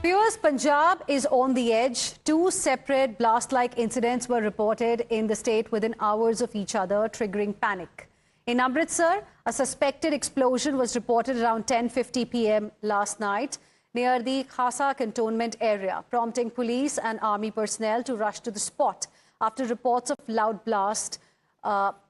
Viewers, Punjab is on the edge. Two separate blast-like incidents were reported in the state within hours of each other, triggering panic. In Amritsar, a suspected explosion was reported around 10:50 p.m. last night near the Khasa cantonment area, prompting police and army personnel to rush to the spot after reports of loud blast,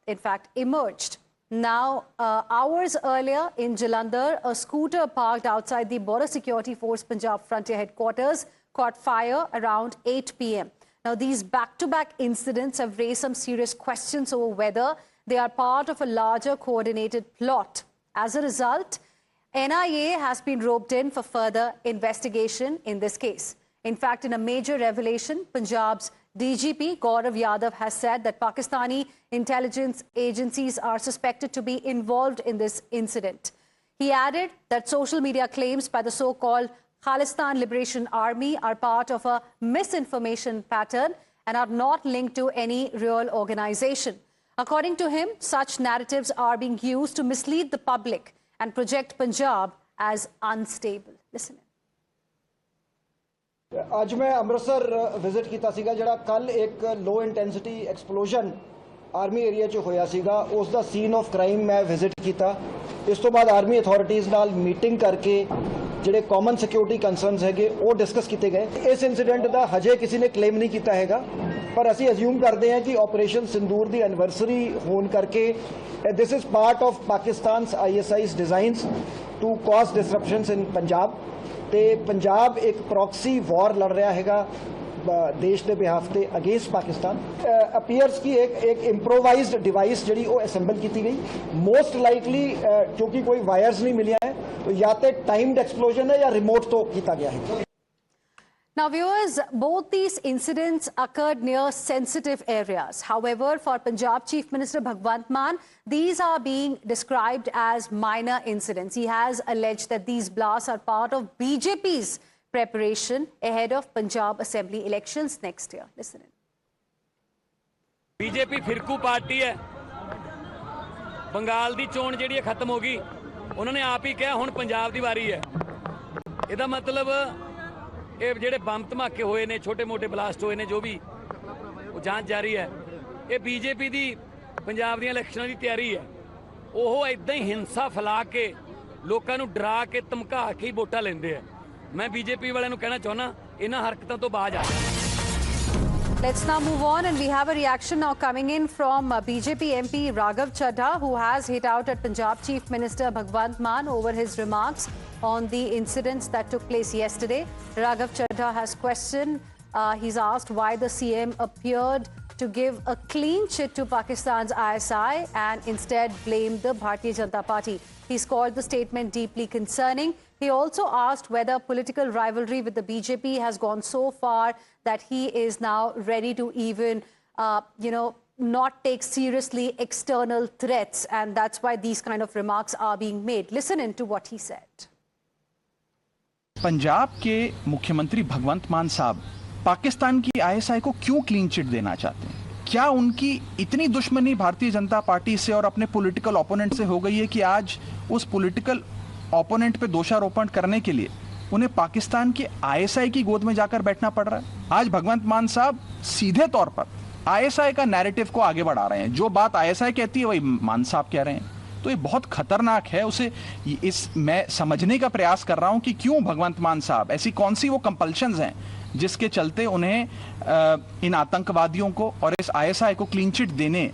in fact, emerged. Now, hours earlier in Jalandhar, a scooter parked outside the Border Security Force Punjab Frontier Headquarters caught fire around 8 p.m. Now, these back-to-back incidents have raised some serious questions over whether they are part of a larger coordinated plot. As a result, NIA has been roped in for further investigation in this case. In fact, in a major revelation, Punjab's DGP Gaurav Yadav has said that Pakistani intelligence agencies are suspected to be involved in this incident. He added that social media claims by the so-called Khalistan Liberation Army are part of a misinformation pattern and are not linked to any real organization. According to him, such narratives are being used to mislead the public and project Punjab as unstable. Listen in. आज मैं Amritsar visit किया सीगा जड़ा कल एक low intensity explosion army area च होया सीगा उस दा सीन ऑफ क्राइम मैं विजिट किया इस तो बाद आर्मी अथॉरिटीज़ नाल मीटिंग करके ਜਿਹੜੇ कॉमन सिक्योरिटी कंसर्नस है वो डिस्कस किए गए। इस इंसीडेंट का हजे किसी ने क्लेम नहीं किया है पर असी अज्यूम करते हैं कि ऑपरेशन सिंदूर की एनिवर्सरी होने करके this is part of Pakistan ISI's designs to cause disruptions in Punjab ते पंजाब एक प्रॉक्सी वॉर लड़ रहा है देश के बिहाफ से अगेंस्ट पाकिस्तान। अपीयर्स की एक इम्प्रोवाइज्ड डिवाइस जी वो असैम्बल की गई मोस्ट लाइकली क्योंकि कोई वायर्स नहीं मिलिया है तो या तो टाइम्ड एक्सप्लोजन है या रिमोट तो किया गया है। Now, viewers, both these incidents occurred near sensitive areas. However, for Punjab Chief Minister Bhagwant Mann, these are being described as minor incidents. He has alleged that these blasts are part of BJP's preparation ahead of Punjab Assembly elections next year. Listen in. BJP फिरकू party है। बंगाल दी चोण जिहड़ी खत्म हो गई उन्होंने आप ही कहा हुण पंजाब दी वारी है। इहदा मतलब ये ਜਿਹੜੇ ਬੰਬ ਧਮਾਕੇ ਹੋਏ ਨੇ ਛੋਟੇ ਮੋਟੇ ਬਲਾਸਟ ਹੋਏ ਨੇ ਜੋ ਵੀ ਉਹ ਜਾਂਚ ਜਾਰੀ ਹੈ ਇਹ ਬੀਜੇਪੀ ਦੀ ਪੰਜਾਬ ਦੀਆਂ ਇਲੈਕਸ਼ਨਾਂ ਦੀ ਤਿਆਰੀ ਹੈ। ਉਹ ਇਦਾਂ ਹੀ ਹਿੰਸਾ ਫੈਲਾ ਕੇ ਲੋਕਾਂ ਨੂੰ ਡਰਾ ਕੇ ਧਮਕਾ ਕੇ ਵੋਟਾਂ ਲੈਂਦੇ ਆ। ਮੈਂ ਬੀਜੇਪੀ ਵਾਲਿਆਂ ਨੂੰ ਕਹਿਣਾ ਚਾਹੁੰਦਾ ਇਹਨਾਂ ਹਰਕਤਾਂ ਤੋਂ ਬਾਜ਼ ਆ। Let's now move on, and we have a reaction now coming in from BJP MP Raghav Chadha, who has hit out at Punjab Chief Minister Bhagwant Mann over his remarks on the incidents that took place yesterday. Raghav Chadha has questioned, he's asked why the CM appeared to give a clean chit to Pakistan's ISI and instead blamed the Bharatiya Janata Party. He's called the statement deeply concerning. He also asked whether political rivalry with the BJP has gone so far that he is now ready to even, not take seriously external threats. And that's why these kind of remarks are being made. Listen in to what he said. Punjab के मुख्यमंत्री भगवंत मान साहब पाकिस्तान की ISI को क्यों clean chit देना चाहते हैं? क्या उनकी इतनी दुश्मनी भारतीय जनता पार्टी से और अपने पॉलिटिकल ओपोनेंट से हो गई है कि आज उस पॉलिटिकल ओपोनेंट पे दोषारोपण करने के लिए उन्हें पाकिस्तान के ISI की गोद में जाकर बैठना पड़ रहा है? आज भगवंत मान साहब सीधे तौर पर ISI का नैरेटिव को आगे बढ़ा रहे हैं। जो बात ISI कहती है वही मान साहब कह रहे हैं। तो ये बहुत खतरनाक है। उसे मैं समझने का प्रयास कर रहा हूं कि क्यों भगवंत मान साहब ऐसी कौन सी वो कंपल्शंस हैं जिसके चलते उन्हें इन आतंकवादियों को और इस ISI को क्लीन चिट देने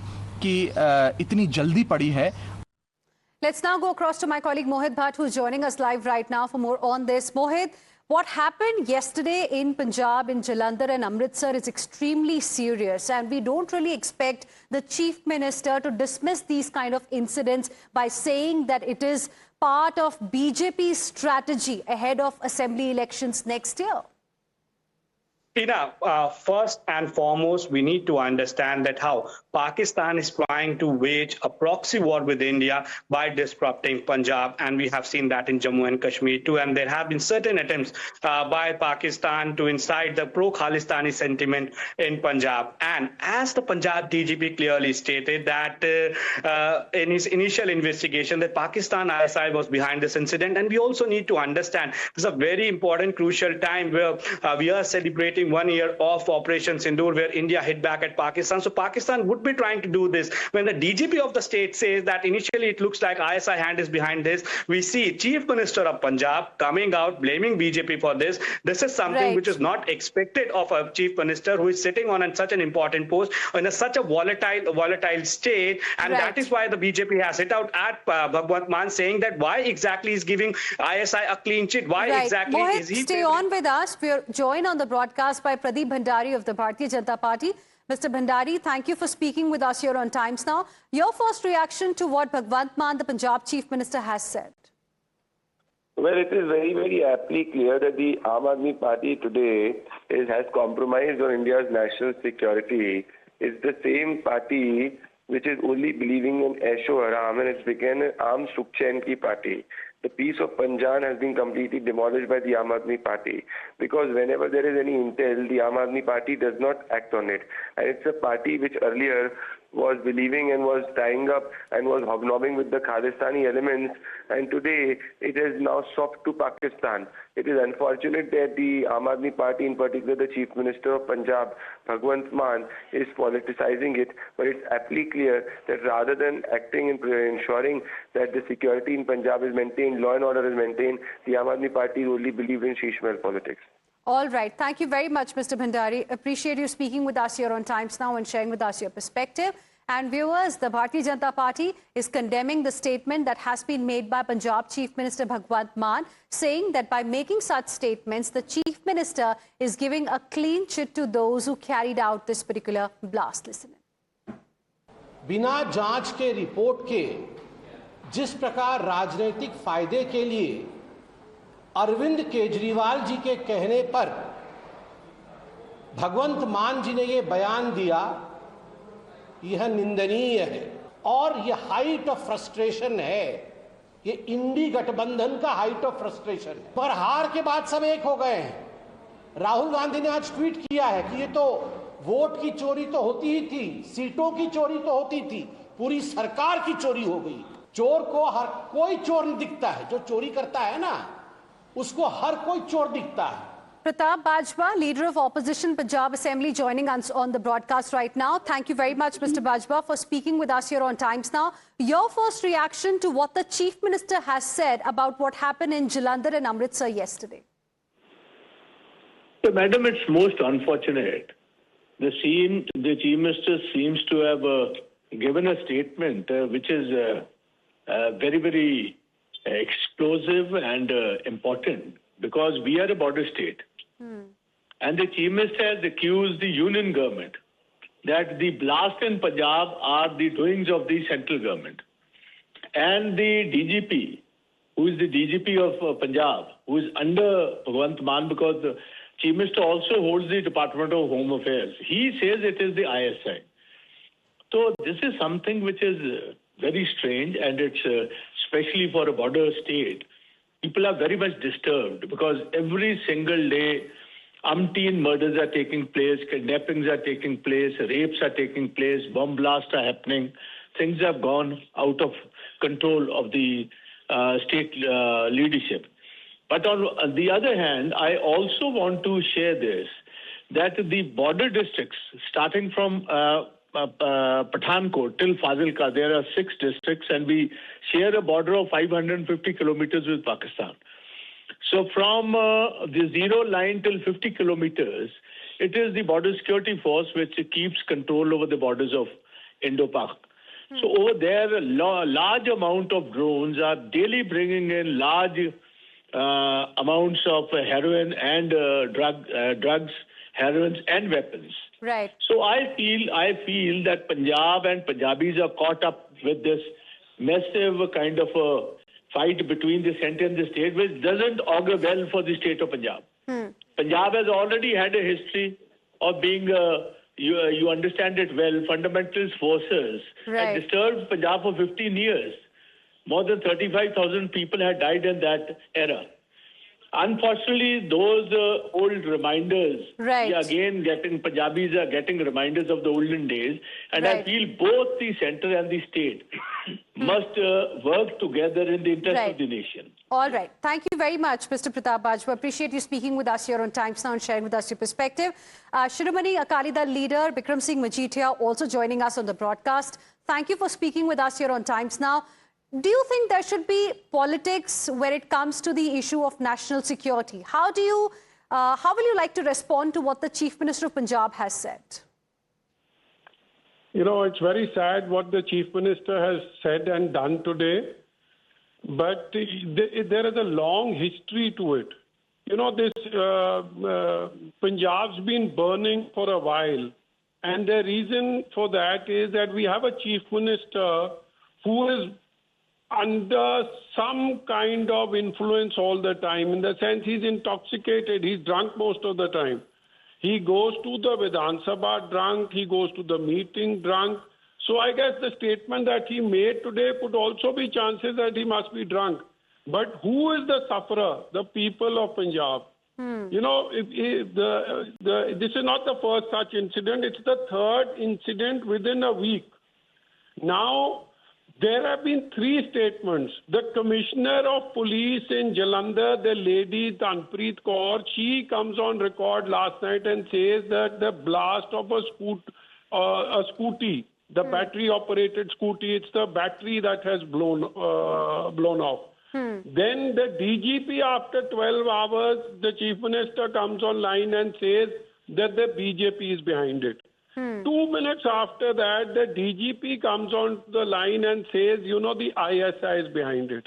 की इतनी जल्दी पड़ी है। Let's now go across to my colleague Mohit Bhatt, who's joining us live right now for more on this. Mohit, what happened yesterday in Punjab, in Jalandhar and Amritsar is extremely serious, and we don't really expect the Chief Minister to dismiss these kind of incidents by saying that it is part of BJP's strategy ahead of Assembly elections next year. First and foremost, we need to understand that how Pakistan is trying to wage a proxy war with India by disrupting Punjab, and we have seen that in Jammu and Kashmir too. And there have been certain attempts by Pakistan to incite the pro-Khalistani sentiment in Punjab. And as the Punjab DGP clearly stated that in his initial investigation that Pakistan ISI was behind this incident, and we also need to understand this is a very important, crucial time where we are celebrating 1 year of Operation Sindoor, where India hit back at Pakistan. So Pakistan would be trying to do this. When the DGP of the state says that initially it looks like ISI hand is behind this, we see Chief Minister of Punjab coming out blaming BJP for this. This is something which is not expected of a Chief Minister who is sitting on such an important post in such a volatile state. And that is why the BJP has hit out at Bhagwant Mann, saying that why exactly is giving ISI a clean sheet? Why exactly is he... Stay on with us. We are joined on the broadcast by Pradeep Bhandari of the Bharatiya Janata Party. Mr. Bhandari, thank you for speaking with us here on Times Now. Your first reaction to what Bhagwant Mann, the Punjab Chief Minister, has said? Well, it is very, very aptly clear that the Aam Aadmi Party today has compromised on India's national security. It's the same party which is only believing in Aisho-Aram, and it's become an Aam Sukh-Chain ki party. The peace of Punjab has been completely demolished by the Aam Aadmi Party, because whenever there is any intel, the Aam Aadmi Party does not act on it. And it's a party which earlier was believing and was tying up and was hobnobbing with the Khalistani elements, and today it has now swapped to Pakistan. It is unfortunate that the Aam Aadmi Party, in particular the Chief Minister of Punjab, Bhagwant Mann, is politicizing it, but it's aptly clear that rather than acting and ensuring that the security in Punjab is maintained, law and order is maintained, the Aam Aadmi Party only believes in sheeshmehal politics. All right. Thank you very much, Mr. Bhandari. Appreciate you speaking with us here on Times Now and sharing with us your perspective. And viewers, the Bharatiya Janata Party is condemning the statement that has been made by Punjab Chief Minister Bhagwant Mann, saying that by making such statements, the Chief Minister is giving a clean chit to those who carried out this particular blast. Listen. बिना जांच के report के जिस प्रकार राजनीतिक फायदे के लिए अरविंद केजरीवाल जी के कहने पर भगवंत मान जी ने ये बयान दिया, यह निंदनीय है और यह हाइट ऑफ फ्रस्ट्रेशन है। ये इंडी गठबंधन का हाइट ऑफ फ्रस्ट्रेशन है। पर हार के बाद सब एक हो गए हैं। राहुल गांधी ने आज ट्वीट किया है कि ये तो वोट की चोरी तो होती ही थी, सीटों की चोरी तो होती थी, पूरी सरकार की चोरी हो गई। चोर को हर कोई चोर नहीं दिखता है, जो चोरी करता है ना उसको हर कोई चोर दिखता है। Pratap Bajwa, leader of opposition Punjab Assembly, joining us on the broadcast right now. Thank you very much, Mr. Bajwa, for speaking with us here on Times Now. Your first reaction to what the Chief Minister has said about what happened in Jalandhar and Amritsar yesterday? So, Madam, it's most unfortunate. The Chief Minister seems to have given a statement which is very, very explosive and important, because we are a border state. And the Chief Minister has accused the union government that the blast in Punjab are the doings of the central government. And the DGP, who is the DGP of Punjab, who is under Bhagwant Mann, because the Chief Minister also holds the Department of Home Affairs, he says it is the ISI. So this is something which is very strange, and it's especially for a border state. People are very much disturbed because every single day umpteen murders are taking place, kidnappings are taking place, rapes are taking place, bomb blasts are happening. Things have gone out of control of the state leadership. But on the other hand, I also want to share this, that the border districts, starting from Pathankot till Fazilka, there are 6 districts, and we share a border of 550 kilometers with Pakistan. So from the zero line till 50 kilometers, it is the border security force which keeps control over the borders of Indo-Pak. So over there, a large amount of drones are daily bringing in large amounts of heroin and drugs, heroin and weapons. Right. So I feel that Punjab and Punjabis are caught up with this massive kind of a fight between the centre and the state, which doesn't augur well for the state of Punjab. Punjab has already had a history of being, you understand it well, fundamentalist forces had disturbed Punjab for 15 years. More than 35,000 people had died in that era. Unfortunately, those old reminders, we again getting, Punjabis are getting reminders of the olden days. And I feel both the center and the state must work together in the interest of the nation. All right. Thank you very much, Mr. Pratap Bajwa. Appreciate you speaking with us here on Times Now and sharing with us your perspective. Shiromani Akali Dal leader Bikram Singh Majithia also joining us on the broadcast. Thank you for speaking with us here on Times Now. Do you think there should be politics when it comes to the issue of national security? How will you like to respond to what the Chief Minister of Punjab has said? You know, it's very sad what the Chief Minister has said and done today, but there is a long history to it. You know, this Punjab's been burning for a while, and the reason for that is that we have a Chief Minister who is under some kind of influence all the time, in the sense he's intoxicated, he's drunk most of the time. He goes to the Vidhan Sabha drunk, he goes to the meeting drunk. So I guess the statement that he made today could also be chances that he must be drunk. But who is the sufferer? The people of Punjab. You know, this is not the first such incident. It's the third incident within a week. Now, there have been 3 statements. The Commissioner of Police in Jalandhar, the lady Tanpreet Kaur, she comes on record last night and says that the blast of a scooty, the battery-operated scooty, it's the battery that has blown off. Then the DGP, after 12 hours, the Chief Minister comes online and says that the BJP is behind it. 2 minutes after that, the DGP comes on the line and says, you know, the ISI is behind it.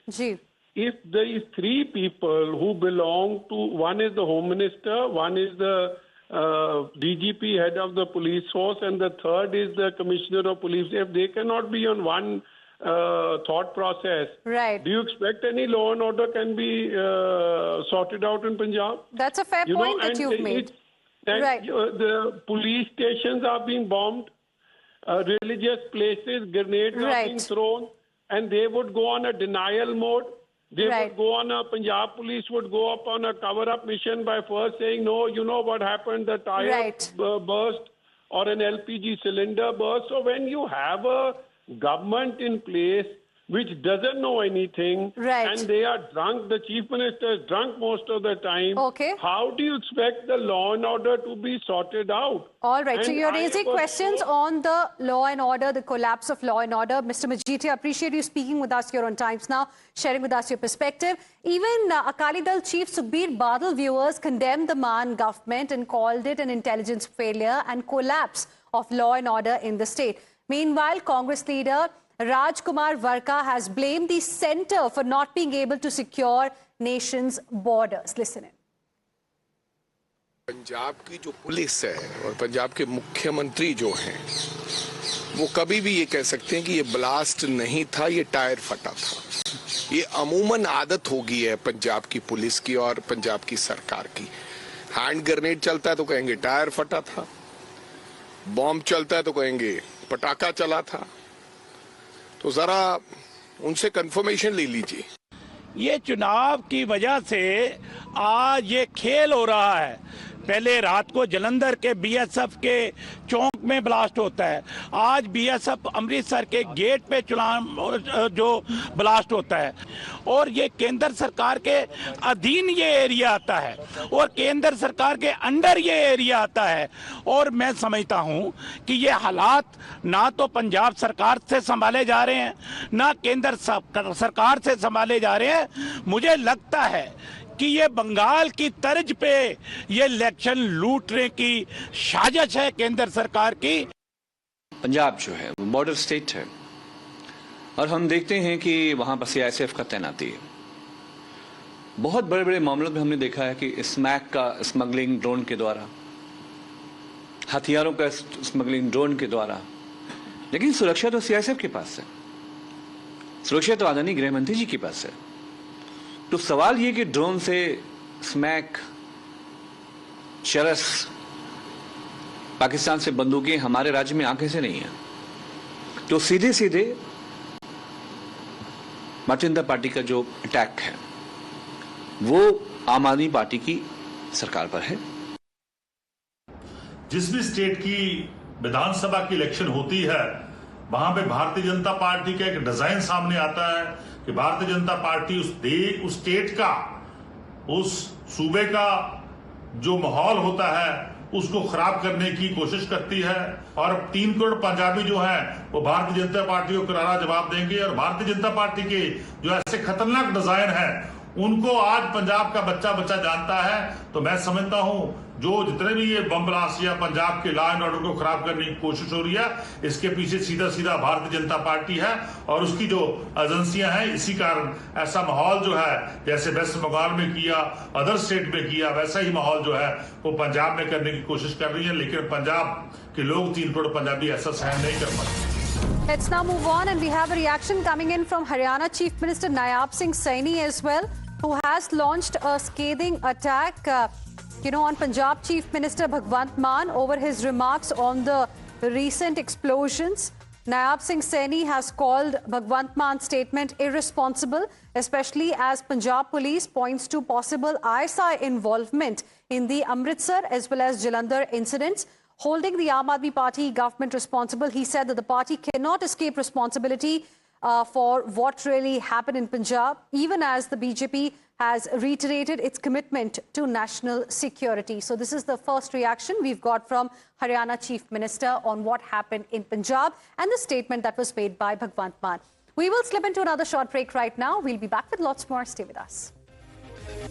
If these 3 people who belong to, one is the Home Minister, one is the DGP, head of the police force, and the third is the Commissioner of Police, if they cannot be on one thought process, do you expect any law and order can be sorted out in Punjab? That's a fair point that you've made. The police stations are being bombed, religious places, grenades are being thrown, and they would go on a denial mode. They would go on Punjab police would go up on a cover-up mission by first saying, no, you know what happened, the tire burst or an LPG cylinder burst. So when you have a government in place which doesn't know anything, and they are drunk, the Chief Minister is drunk most of the time, how do you expect the law and order to be sorted out? All right, so you're raising questions on the law and order, the collapse of law and order. Mr. Majithia, I appreciate you speaking with us here on Times Now, sharing with us your perspective. Even Akali Dal Chief Sukhbir Badal viewers condemned the Maan government and called it an intelligence failure and collapse of law and order in the state. Meanwhile, Congress leader Raj Kumar Varka has blamed the centre for not being able to secure nation's borders. Listen in. Punjab की जो police है और पंजाब के मुख्यमंत्री जो हैं, वो कभी भी ये कह सकते हैं कि ये ब्लास्ट नहीं था, ये टायर फटा था। ये अमूमन आदत हो गई है पंजाब की पुलिस की और पंजाब की सरकार की। हैंड ग्रेनेड चलता है तो कहेंगे टायर फटा था, बॉम्ब चलता है तो कहेंगे पटाखा चला था। तो जरा उनसे कंफर्मेशन ले लीजिए। ये चुनाव की वजह से आज ये खेल हो रहा है। पहले रात को जलंधर के बीएसएफ के चौक में ब्लास्ट होता है, आज बीएसएफ अमृतसर के गेट पे जो ब्लास्ट होता है, और ये केंद्र सरकार के अधीन ये एरिया आता है और केंद्र सरकार के अंडर ये एरिया आता है। और मैं समझता हूं कि ये हालात ना तो पंजाब सरकार से संभाले जा रहे हैं, ना केंद्र सरकार से संभाले जा रहे हैं। मुझे लगता है कि ये बंगाल की तर्ज पे ये इलेक्शन लूटने की साजिश है केंद्र सरकार की। पंजाब जो है वो बॉर्डर स्टेट है और हम देखते हैं कि वहां पर सीआईएसएफ का तैनाती है। बहुत बड़े बड़े मामलों में हमने देखा है कि स्मैक का स्मगलिंग ड्रोन के द्वारा, हथियारों का स्मगलिंग ड्रोन के द्वारा, लेकिन सुरक्षा तो सीआईएसएफ के पास है, सुरक्षा तो आदरणीय गृह मंत्री जी के पास है। तो सवाल ये कि ड्रोन से स्मैक चरस पाकिस्तान से बंदूकें हमारे राज्य में आंखें से नहीं है, तो सीधे सीधे भारतीय जनता पार्टी का जो अटैक है वो आम आदमी पार्टी की सरकार पर है। जिस भी स्टेट की विधानसभा की इलेक्शन होती है वहां पे भारतीय जनता पार्टी का एक डिजाइन सामने आता है कि भारतीय जनता पार्टी उस स्टेट का, उस सूबे का जो माहौल होता है उसको खराब करने की कोशिश करती है। और 3 करोड़ पंजाबी जो हैं वो भारतीय जनता पार्टी को करारा जवाब देंगे। और भारतीय जनता पार्टी के जो ऐसे खतरनाक डिजाइन है उनको आज पंजाब का बच्चा जानता है। तो मैं समझता हूं जो जितने भी ये बम ब्लास्ट या पंजाब के लॉ एंड ऑर्डर को खराब करने की कोशिश हो रही है, इसके पीछे सीधा भारतीय जनता पार्टी है और उसकी जो एजेंसियां हैं। इसी कारण ऐसा माहौल जो है जैसे वेस्ट बंगाल में किया, अदर स्टेट में किया, वैसा ही माहौल जो है वो पंजाब में करने की कोशिश कर रही है। लेकिन पंजाब के लोग 3 करोड़ पंजाबी ऐसा सहन नहीं कर पाते। Let's now move on, and we have a reaction coming in from Haryana Chief Minister Nayab Singh Saini as well, who has launched a scathing attack on Punjab Chief Minister Bhagwant Mann over his remarks on the recent explosions. Nayab Singh Saini has called Bhagwant Mann's statement irresponsible, especially as Punjab Police points to possible ISI involvement in the Amritsar as well as Jalandhar incidents. Holding the Aam Aadmi Party government responsible, he said that the party cannot escape responsibility for what really happened in Punjab, even as the BJP has reiterated its commitment to national security. So this is the first reaction we've got from Haryana Chief Minister on what happened in Punjab and the statement that was made by Bhagwant Mann. We will slip into another short break right now. We'll be back with lots more. Stay with us.